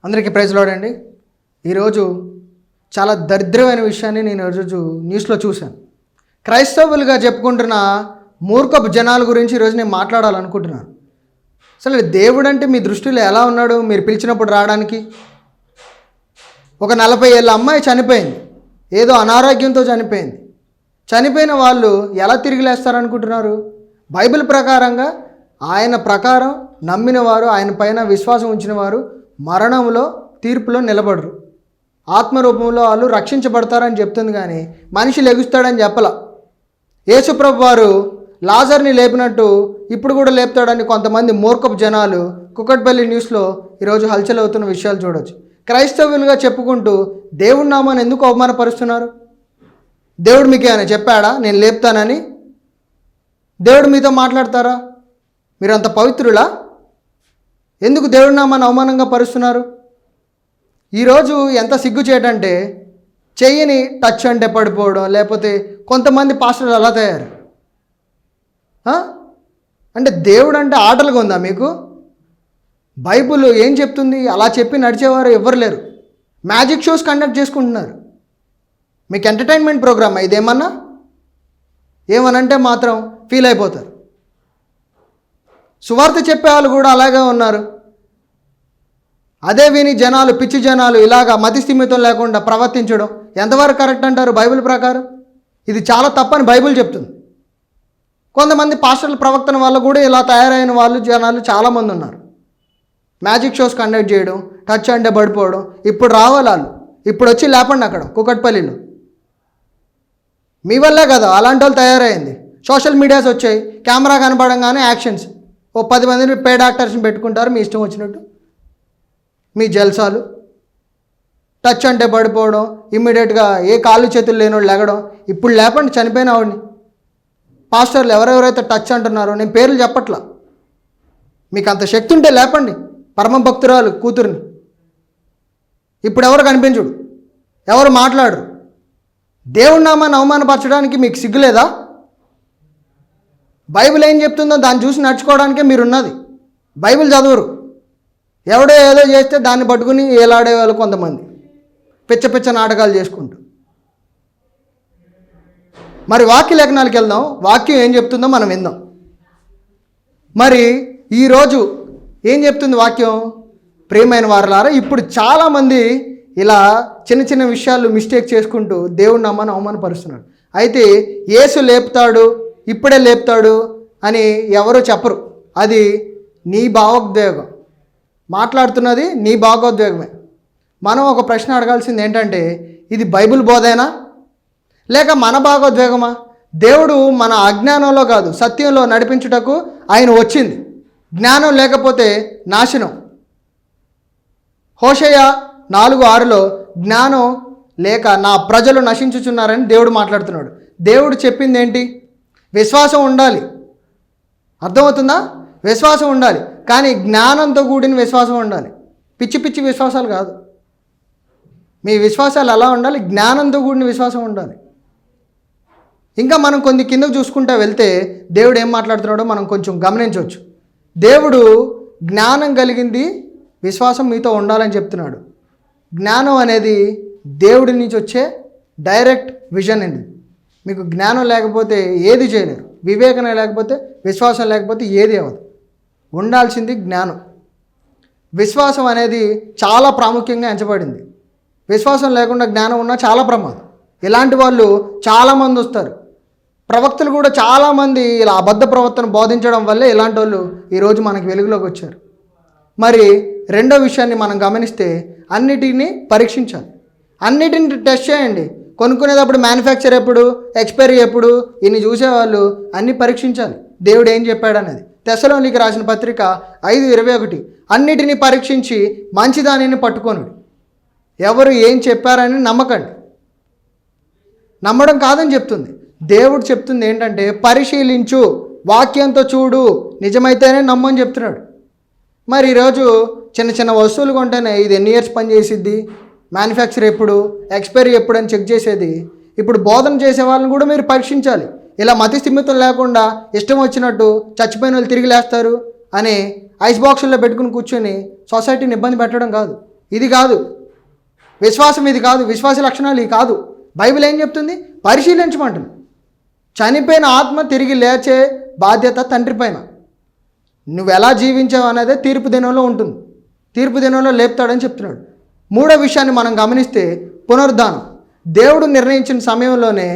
అందరికీ praise lord అండి. ఈరోజు చాలా దరిద్రమైన విషయాన్ని నేను ఈరోజు న్యూస్లో చూశాను. క్రైస్తవులుగా చెప్పుకుంటున్న మూర్ఖపు జనాల గురించి ఈరోజు నేను మాట్లాడాలనుకుంటున్నాను. అసలు దేవుడు అంటే మీ దృష్టిలో ఎలా ఉన్నాడు? మీరు పిలిచినప్పుడు రావడానికి. ఒక 40 ఏళ్ళ అమ్మాయి చనిపోయింది, ఏదో అనారోగ్యంతో చనిపోయింది. చనిపోయిన వాళ్ళు ఎలా తిరిగి లేస్తారనుకుంటున్నారు? బైబిల్ ప్రకారంగా ఆయన ప్రకారం నమ్మిన వారు, ఆయన పైన విశ్వాసం ఉంచిన వారు మరణంలో తీర్పులో నిలబడరు. ఆత్మరూపంలో వాళ్ళు రక్షించబడతారని చెప్తుంది, కానీ మనిషి లెగుస్తాడని చెప్పలా. యేసుప్రభు వారు లాజర్ని లేపినట్టు ఇప్పుడు కూడా లేపుతాడని కొంతమంది మూర్ఖపు జనాలు కుకట్పల్లి న్యూస్లో ఈరోజు హల్చల్ అవుతున్న విషయాలు చూడవచ్చు. క్రైస్తవులుగా చెప్పుకుంటూ దేవుడి నామాన్ని ఎందుకు అవమానపరుస్తున్నారు? దేవుడు మీకు ఏమైనా చెప్పాడా నేను లేపుతానని? దేవుడు మీతో మాట్లాడతారా? మీరు అంత పవిత్రులా? ఎందుకు దేవుడి నామాన్ని అవమానంగా పరుస్తున్నారు? ఈరోజు ఎంత సిగ్గు చేయటంటే చెయ్యిని టచ్ అంటే పడిపోవడం, లేకపోతే కొంతమంది పాస్టర్లు అలా తయారు. అంటే దేవుడు అంటే ఆటలుగా ఉందా మీకు? బైబుల్ ఏం చెప్తుంది? అలా చెప్పి నడిచేవారు ఎవ్వరు లేరు. మ్యాజిక్ షోస్ కండక్ట్ చేసుకుంటున్నారు. మీకు ఎంటర్టైన్మెంట్ ప్రోగ్రామ్ ఇదేమన్నా? ఏమనంటే మాత్రం ఫీల్ అయిపోతారు. సువార్త చెప్పే వాళ్ళు కూడా అలాగే ఉన్నారు. అదే విని జనాలు, పిచ్చి జనాలు ఇలాగా మతి స్థిమితం లేకుండా ప్రవర్తించడం ఎంతవరకు కరెక్ట్ అంటారు? బైబిల్ ప్రకారం ఇది చాలా తప్పని బైబిల్ చెప్తుంది. కొంతమంది పాస్టర్ల ప్రవర్తన వల్ల కూడా ఇలా తయారైన వాళ్ళు జనాలు చాలామంది ఉన్నారు. మ్యాజిక్ షోస్ కండక్ట్ చేయడం, టచ్ అంటే పడిపోవడం. ఇప్పుడు రావాలి వాళ్ళు, ఇప్పుడు వచ్చి లేపండి అక్కడ కుకట్పల్లిలో. మీ వల్లే కదా అలాంటి వాళ్ళు తయారైంది. సోషల్ మీడియాస్ వచ్చాయి, కెమెరా కనపడంగానే యాక్షన్స్. ఓ 10 మందిని పేడ్ యాక్టర్స్ని పెట్టుకుంటారు మీ ఇష్టం వచ్చినట్టు. మీ జల్సాలు, టచ్ అంటే పడిపోవడం, ఇమ్మీడియట్గా ఏ కాళ్ళు చేతులు లేనోళ్ళు లెగడం. ఇప్పుడు లేపండి చనిపోయిన ఆవిడని. పాస్టర్లు ఎవరెవరైతే టచ్ అంటున్నారో, నేను పేర్లు చెప్పట్లా, మీకు అంత శక్తి ఉంటే లేపండి పరమ భక్తురాలు కూతుర్ని. ఇప్పుడు ఎవరు కనిపించుడు, ఎవరు మాట్లాడరు. దేవుడి నామాన్ని అవమానపరచడానికి మీకు సిగ్గులేదా? బైబిల్ ఏం చెప్తుందో దాన్ని చూసి నడుచుకోవడానికే మీరున్నది. బైబిల్ చదవరు. ఎవడో ఏదో చేస్తే దాన్ని పట్టుకుని ఏలాడేవాళ్ళు కొంతమంది పిచ్చ పిచ్చ నాటకాలు చేసుకుంటూ. మరి వాక్య లేఖనాలకు వెళ్దాం. వాక్యం ఏం చెప్తుందో మనం విందాం. మరి ఈరోజు ఏం చెప్తుంది వాక్యం? ప్రియమైన వారలారా, ఇప్పుడు చాలామంది ఇలా చిన్న చిన్న విషయాలు మిస్టేక్ చేసుకుంటూ దేవుడి నామాన్ని అవమానపరుస్తున్నాడు. అయితే యేసు లేపుతాడు, ఇప్పుడే లేపుతాడు అని ఎవరో చెప్పరు. అది నీ భావోద్వేగం. మాట్లాడుతున్నది నీ భావోద్వేగమే. మనం ఒక ప్రశ్న అడగాల్సింది ఏంటంటే, ఇది బైబిల్ బోధేనా లేక మన భావోద్వేగమా? దేవుడు మన అజ్ఞానంలో కాదు సత్యంలో నడిపించుటకు ఆయన వచ్చింది. జ్ఞానం లేకపోతే నాశనం. హోషేయ 4:6లో జ్ఞానం లేక నా ప్రజలు నశించుచున్నారని దేవుడు మాట్లాడుతున్నాడు. దేవుడు చెప్పింది ఏంటి? విశ్వాసం ఉండాలి. అర్థమవుతుందా? విశ్వాసం ఉండాలి, కానీ జ్ఞానంతో కూడిన విశ్వాసం ఉండాలి. పిచ్చి పిచ్చి విశ్వాసాలు కాదు. మీ విశ్వాసాలు ఎలా ఉండాలి? జ్ఞానంతో కూడిన విశ్వాసం ఉండాలి. ఇంకా మనం కొన్ని కిందకు చూసుకుంటూ వెళ్తే దేవుడు ఏం మాట్లాడుతున్నాడో మనం కొంచెం గమనించవచ్చు. దేవుడు జ్ఞానం కలిగింది విశ్వాసం మీతో ఉండాలని చెప్తున్నాడు. జ్ఞానం అనేది దేవుడి నుంచి వచ్చే డైరెక్ట్ విజన్ అండి. మీకు జ్ఞానం లేకపోతే ఏది చేయలేరు. వివేకం లేకపోతే, విశ్వాసం లేకపోతే ఏది అవ్వదు. ఉండాల్సింది జ్ఞానం. విశ్వాసం అనేది చాలా ప్రాముఖ్యంగా ఎంచబడింది. విశ్వాసం లేకుండా జ్ఞానం ఉన్నా చాలా ప్రమాదం. ఇలాంటి వాళ్ళు చాలామంది వస్తారు. ప్రవక్తలు కూడా చాలామంది ఇలా అబద్ధ ప్రవర్తన బోధించడం వల్లే ఇలాంటి వాళ్ళు ఈరోజు మనకి వెలుగులోకి వచ్చారు. మరి రెండో విషయాన్ని మనం గమనిస్తే అన్నిటినీ పరీక్షించాలి. అన్నిటిని టెస్ట్ చేయండి. కొనుక్కునేటప్పుడు మ్యానుఫ్యాక్చర్ ఎప్పుడు, ఎక్స్పైరీ ఎప్పుడు, ఇన్ని చూసేవాళ్ళు అన్నీ పరీక్షించాలి. దేవుడు ఏం చెప్పాడనేది. తెస్సలోనికి రాసిన పత్రిక 5:21 అన్నిటినీ పరీక్షించి మంచిదానిని పట్టుకోనుడి. ఎవరు ఏం చెప్పారని నమ్మకండి. నమ్మడం కాదని చెప్తుంది. దేవుడు చెప్తుంది ఏంటంటే పరిశీలించు, వాక్యంతో చూడు, నిజమైతేనే నమ్మని చెప్తున్నాడు. మరి ఈరోజు చిన్న చిన్న వస్తువులు కొంటేనే ఇది ఎన్ని ఇయర్స్ పనిచేసిద్ది, మ్యానుఫ్యాక్చర్ ఎప్పుడు, ఎక్స్పైరీ ఎప్పుడు అని చెక్ చేసేది. ఇప్పుడు బోధన చేసే వాళ్ళని కూడా మీరు పరీక్షించాలి. ఇలా మతి స్థిమితం లేకుండా ఇష్టం వచ్చినట్టు చచ్చిపోయిన వాళ్ళు తిరిగి లేస్తారు అని ఐస్ బాక్సుల్లో పెట్టుకుని కూర్చొని సొసైటీని ఇబ్బంది పెట్టడం కాదు. ఇది కాదు విశ్వాసం, ఇది కాదు విశ్వాస లక్షణాలు, ఇవి కాదు. బైబిల్ ఏం చెప్తుంది? పరిశీలించమంటుంది. చనిపోయిన ఆత్మ తిరిగి లేచే బాధ్యత తండ్రి పైన. నువ్వు ఎలా జీవించావు అనేది తీర్పు దినంలో ఉంటుంది. తీర్పు దినంలో లేపుతాడని చెప్తున్నాడు. మూడో విషయాన్ని మనం గమనిస్తే పునరుద్ధానం. దేవుడు నిర్ణయించిన సమయంలోనే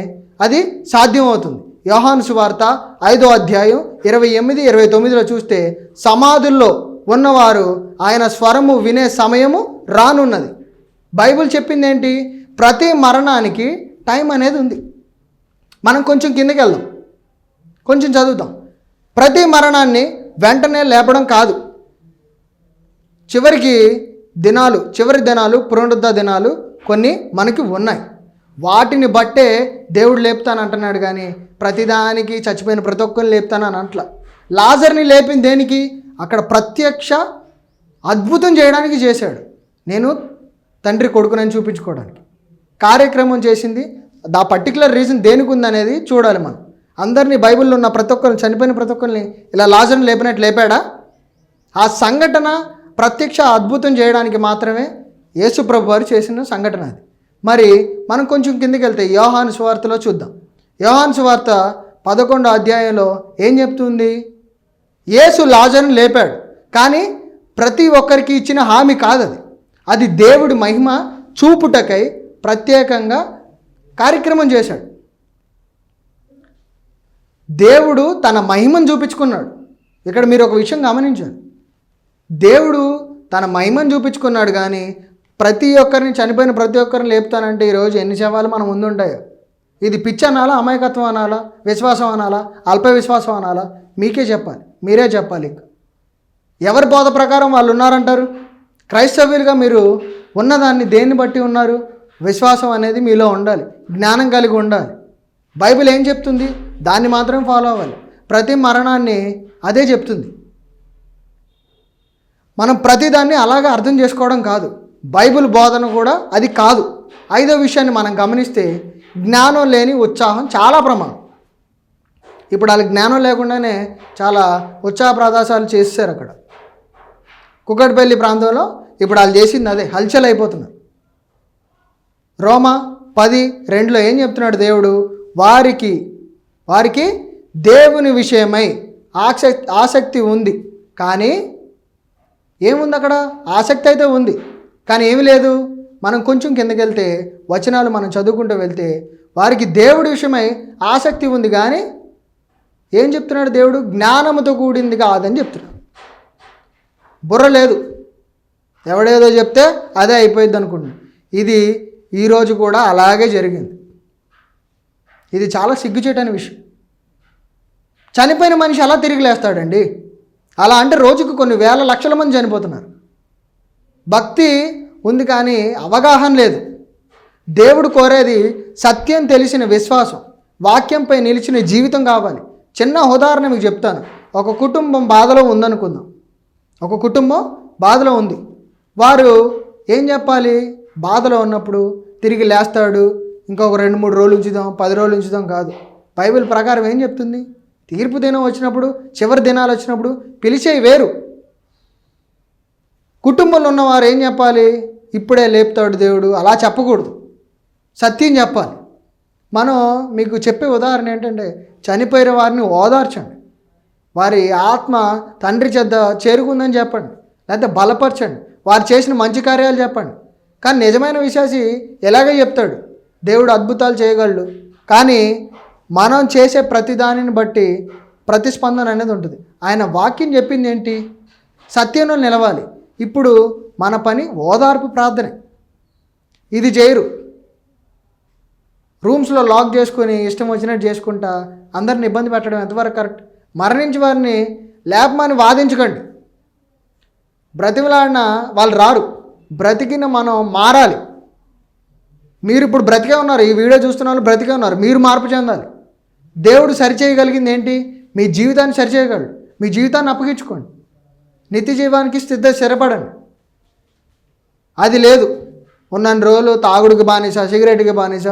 అది సాధ్యమవుతుంది. యోహాను సువార్త 5వ అధ్యాయం 28, 29లో చూస్తే సమాధుల్లో ఉన్నవారు ఆయన స్వరము వినే సమయము రానున్నది. బైబిల్ చెప్పింది ఏంటి? ప్రతి మరణానికి టైం అనేది ఉంది. మనం కొంచెం కిందకి వెళ్దాం, కొంచెం చదువుతాం. ప్రతి మరణాన్ని వెంటనే లేపడం కాదు. చివరి దినాలు పునరుద్ధ దినాలు కొన్ని మనకి ఉన్నాయి. వాటిని బట్టే దేవుడు లేపుతానంటున్నాడు. కానీ ప్రతిదానికి చచ్చిపోయిన ప్రతి ఒక్కరిని లేపుతానని అంట్లా. లాజర్ని లేపింది దేనికి? అక్కడ ప్రత్యక్ష అద్భుతం చేయడానికి చేశాడు. నేను తండ్రి కొడుకునని చూపించుకోవడానికి కార్యక్రమం చేసింది. దా పర్టికులర్ రీజన్ దేనికి ఉందనేది చూడాలి మనం. అందరినీ బైబిల్లో ఉన్న ప్రతి ఒక్కరిని, చనిపోయిన ప్రతి ఒక్కరిని ఇలా లాజర్ని లేపినట్టు లేపాడా? ఆ సంఘటన ప్రత్యక్ష అద్భుతం చేయడానికి మాత్రమే యేసు ప్రభు వారు చేసిన సంఘటన అది. మరి మనం కొంచెం కిందకి వెళ్తే యోహాను సువార్తలో చూద్దాం. యోహాను సువార్త 11వ అధ్యాయంలో ఏం చెప్తుంది? యేసు లాజరుని లేపాడు, కానీ ప్రతి ఒక్కరికి ఇచ్చిన హామీ కాదు అది. అది దేవుడి మహిమ చూపుటకై ప్రత్యేకంగా కార్యక్రమం చేశాడు. దేవుడు తన మహిమను చూపించుకున్నాడు. ఇక్కడ మీరు ఒక విషయం గమనించాలి. దేవుడు తన మహిమను చూపించుకున్నాడు, కానీ ప్రతి ఒక్కరిని, చనిపోయిన ప్రతి ఒక్కరిని లేపుతానంటే ఈరోజు ఎన్ని శవాలు మన ముందు ఉంటాయో. ఇది పిచ్చి అనాలా, అమాయకత్వం అనాలా, విశ్వాసం అనాలా, అల్ప విశ్వాసం అనాలా? మీకే చెప్పాలి, మీరే చెప్పాలి. ఎవరి బోధ ప్రకారం వాళ్ళు ఉన్నారంటారు? క్రైస్తవులుగా మీరు ఉన్నదాన్ని దేన్ని బట్టి ఉన్నారు? విశ్వాసం అనేది మీలో ఉండాలి, జ్ఞానం కలిగి ఉండాలి. బైబిల్ ఏం చెప్తుంది దాన్ని మాత్రం ఫాలో అవ్వాలి. ప్రతి మరణాన్ని అదే చెప్తుంది. మనం ప్రతిదాన్ని అలాగే అర్థం చేసుకోవడం కాదు. బైబిల్ బోధన కూడా అది కాదు. ఐదో విషయాన్ని మనం గమనిస్తే జ్ఞానం లేని ఉత్సాహం చాలా ప్రమాదం. ఇప్పుడు వాళ్ళకి జ్ఞానం లేకుండానే చాలా ఉత్సాహ ప్రదర్శనలు చేస్తారు అక్కడ కుక్కటిపల్లి ప్రాంతంలో. ఇప్పుడు వాళ్ళు చేసింది అదే, హల్చల్ అయిపోతున్నారు. రోమా 10:2లో ఏం చెప్తున్నాడు దేవుడు? వారికి దేవుని విషయమై ఆసక్తి ఉంది, కానీ ఏముంది అక్కడ? ఆసక్తి అయితే ఉంది, కానీ ఏమి లేదు. మనం కొంచెం కిందకి వెళ్తే వచనాలు మనం చదువుకుంటూ వెళ్తే వారికి దేవుడి విషయమై ఆసక్తి ఉంది, కానీ ఏం చెప్తున్నాడు దేవుడు? జ్ఞానముతో కూడింది కాదని చెప్తున్నాడు. బుర్ర లేదు, ఎవడేదో చెప్తే అదే అయిపోయింది అనుకుంటున్నాడు. ఇది ఈరోజు కూడా అలాగే జరిగింది. ఇది చాలా సిగ్గుచేటని విషయం. చనిపోయిన మనిషి అలా తిరిగి లేస్తాడండి? అలా అంటే రోజుకు కొన్ని వేల లక్షల మంది చనిపోతున్నారు. భక్తి ఉంది కానీ అవగాహన లేదు. దేవుడు కోరేది సత్యం తెలిసిన విశ్వాసం, వాక్యంపై నిలిచిన జీవితం కావాలి. చిన్న ఉదాహరణ మీకు చెప్తాను. ఒక కుటుంబం బాధలో ఉందనుకుందాం. ఒక కుటుంబం బాధలో ఉంది. వారు ఏం చెప్పాలి? బాధలో ఉన్నప్పుడు తిరిగి లేస్తాడు, ఇంకొక 2-3 రోజులు ఉంచుదాం, 10 రోజులు ఉంచుదాం కాదు. బైబిల్ ప్రకారం ఏం చెప్తుంది? తీర్పు దినం వచ్చినప్పుడు, చివరి దినాలు వచ్చినప్పుడు పిలిచేవి వేరు. కుటుంబంలో ఉన్నవారు ఏం చెప్పాలి? ఇప్పుడే లేపుతాడు దేవుడు అలా చెప్పకూడదు, సత్యం చెప్పాలి. మనం మీకు చెప్పే ఉదాహరణ ఏంటంటే, చనిపోయిన వారిని ఓదార్చండి, వారి ఆత్మ తండ్రి చెద్ద చేరుకుందని చెప్పండి, లేకపోతే బలపరచండి, వారు చేసిన మంచి కార్యాలు చెప్పండి. కానీ నిజమైన విశ్వాసి ఎలాగే చెప్తాడు? దేవుడు అద్భుతాలు చేయగలడు, కానీ మనం చేసే ప్రతి దానిని బట్టి ప్రతిస్పందన అనేది ఉంటుంది. ఆయన వాక్యం చెప్పింది ఏంటి? సత్యంలో నిలవాలి. ఇప్పుడు మన పని ఓదార్పు ప్రార్థనే. ఇది చేయరు. రూమ్స్లో లాక్ చేసుకొని ఇష్టం వచ్చినట్టు చేసుకుంటా అందరిని ఇబ్బంది పెట్టడం ఎంతవరకు కరెక్ట్? మరణించి వారిని లేపమని వాదించకండి. బ్రతిమలాడిన వాళ్ళు రారు. బ్రతికిన మనం మారాలి. మీరు ఇప్పుడు బ్రతికే ఉన్నారు, ఈ వీడియో చూస్తున్న వాళ్ళు బ్రతికే ఉన్నారు. మీరు మార్పు చెందాలి. దేవుడు సరిచేయగలిగింది ఏంటి? మీ జీవితాన్ని సరిచేయగలడు. మీ జీవితాన్ని అప్పగించుకోండి, నిత్య జీవానికి స్థిరపడండి. అది లేదు. ఉన్నన్ని రోజులు తాగుడికి బానిస, సిగరెట్కి బానిస,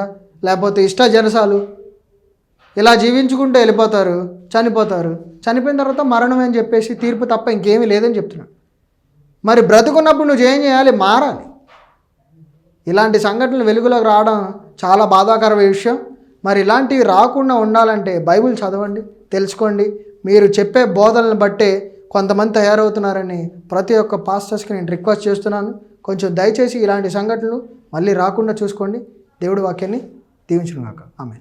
లేకపోతే ఇష్ట జనసాలు ఇలా జీవించుకుంటూ వెళ్ళిపోతారు, చనిపోతారు. చనిపోయిన తర్వాత మరణం అని చెప్పేసి తీర్పు తప్ప ఇంకేమీ లేదని చెప్తున్నాడు. మరి బ్రతుకున్నప్పుడు నువ్వు ఏం చేయాలి? మారాలి. ఇలాంటి సంఘటనలు వెలుగులోకి రావడం చాలా బాధాకరమైన విషయం. మరి ఇలాంటివి రాకుండా ఉండాలంటే బైబిల్ చదవండి, తెలుసుకోండి. మీరు చెప్పే బోధనలను బట్టే కొంతమంది తయారవుతున్నారని ప్రతి ఒక్క పాస్టర్స్కి నేను రిక్వెస్ట్ చేస్తున్నాను. కొంచెం దయచేసి ఇలాంటి సంఘటనలు మళ్ళీ రాకుండా చూసుకోండి. దేవుడి వాక్యాన్ని దీవించును గాక. ఆమేన్.